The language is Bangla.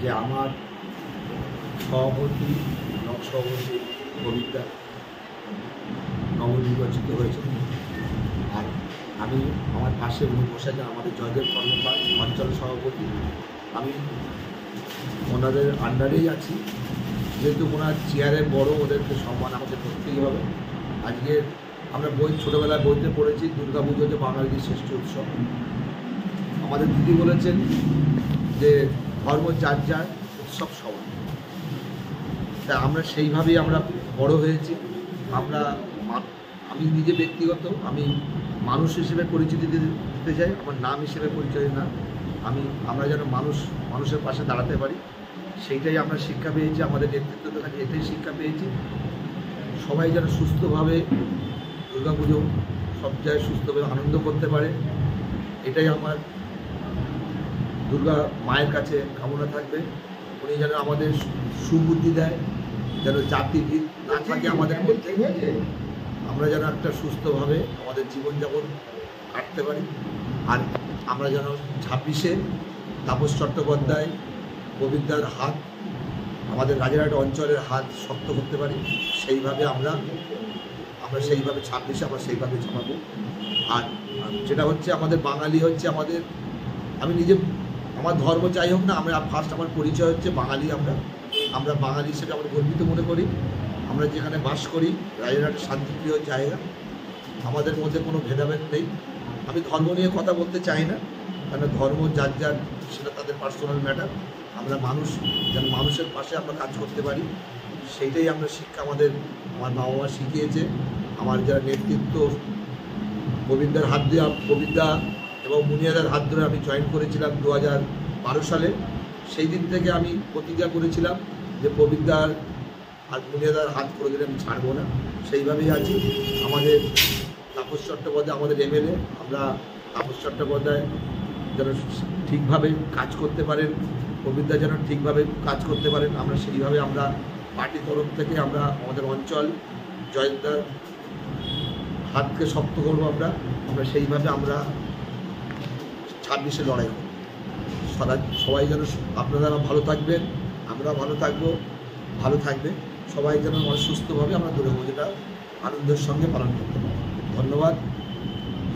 যে আমার সভাপতি ব্লক সভাপতি কবিতা নবনির্বাচিত হয়েছে। আর আমি আমার পাশে উনি বসে আছেন আমাদের জয়দেব কর্মকার অঞ্চল সভাপতি। আমি ওনাদের আন্ডারেই আছি, যেহেতু ওনার চেয়ারে বড়, ওদেরকে সম্মান আমাদের করতেই হবে। আজকে আমরা ছোটোবেলায় বইতে পড়েছি দুর্গা পুজো হচ্ছে বাঙালির শ্রেষ্ঠ উৎসব। আমাদের দিদি বলেছেন যে ধর্ম যার যার, উৎসব সবার। তা আমরা সেইভাবেই আমরা বড় হয়েছি। আমি নিজে ব্যক্তিগত আমি মানুষ হিসেবে পরিচিতি দিতে চাই, আমার নাম হিসেবে পরিচয় না। আমরা যেন মানুষের পাশে দাঁড়াতে পারি, সেইটাই আমরা শিক্ষা পেয়েছি। আমাদের নেতৃত্ব থেকে এটাই শিক্ষা পেয়েছি। সবাই যেন সুস্থভাবে দুর্গাপুজো সব জায়গায় সুস্থভাবে আনন্দ করতে পারে, এটাই আমার দুর্গা মায়ের কাছে কামনা থাকবে। উনি যেন আমাদের সুবুদ্ধি দেয়, যেন জাতিভেদ না থাকে আমাদের মধ্যে, আমরা যেন একটা সুস্থভাবে আমাদের জীবনযাপন কাটতে পারি। আর আমরা যেন 26-এ তাপস চট্টোপাধ্যায় গোবিন্দার হাত, আমাদের রাজারহাট অঞ্চলের হাত শক্ত করতে পারি। সেইভাবে আমরা সেইভাবে 26-এ আমরা সেইভাবে ছাপাবো। আর যেটা হচ্ছে আমাদের বাঙালি হচ্ছে আমি নিজে আমার ধর্ম যাই হোক না, আমার পরিচয় হচ্ছে বাঙালি। আমরা বাঙালি হিসেবে আমরা গর্বিত মনে করি। আমরা যেখানে বাস করি রাজারহাট শান্তিপ্রিয় জায়গা, আমাদের মধ্যে কোনো ভেদাভেদ নেই। আমি ধর্ম নিয়ে কথা বলতে চাই না, কারণ ধর্ম যার যার, সেটা তাদের পার্সোনাল ম্যাটার। আমরা যেন মানুষের পাশে আমরা কাজ করতে পারি, সেইটাই আমরা শিক্ষা আমার বাবা মা শিখিয়েছে। আমার যারা নেতৃত্ব গোবিন্দার হাত দিয়ে, গোবিন্দা এবং মুনিয়াদার হাত ধরে আমি জয়েন করেছিলাম 2012 সালে। সেই দিন থেকে আমি প্রতিজ্ঞা করেছিলাম যে গোবিন্দার আর মুনিয়াদার হাত করে দিলে আমি ছাড়বো না, সেইভাবেই আছি। আমাদের তাপস চট্টোপাধ্যায় আমাদের এমএলএ, আমরা তাপস চট্টোপাধ্যায় যেন ঠিকভাবে কাজ করতে পারেন, গোবিন্দা যেন ঠিকভাবে কাজ করতে পারেন, আমরা সেইভাবে আমরা পার্টির তরফ থেকে আমরা আমাদের অঞ্চল জয়দার হাতকে শক্ত করবো। আমরা সেইভাবে আমরা 26-এ লড়াই করব। সবাই যেন আপনারা ভালো থাকবেন, আমরা ভালো থাকবো, ভালো থাকবে সবাই, যেন সুস্থভাবে আমরা দুর্গাপুজোটা আনন্দের সঙ্গে পালন করতে পারি। ধন্যবাদ।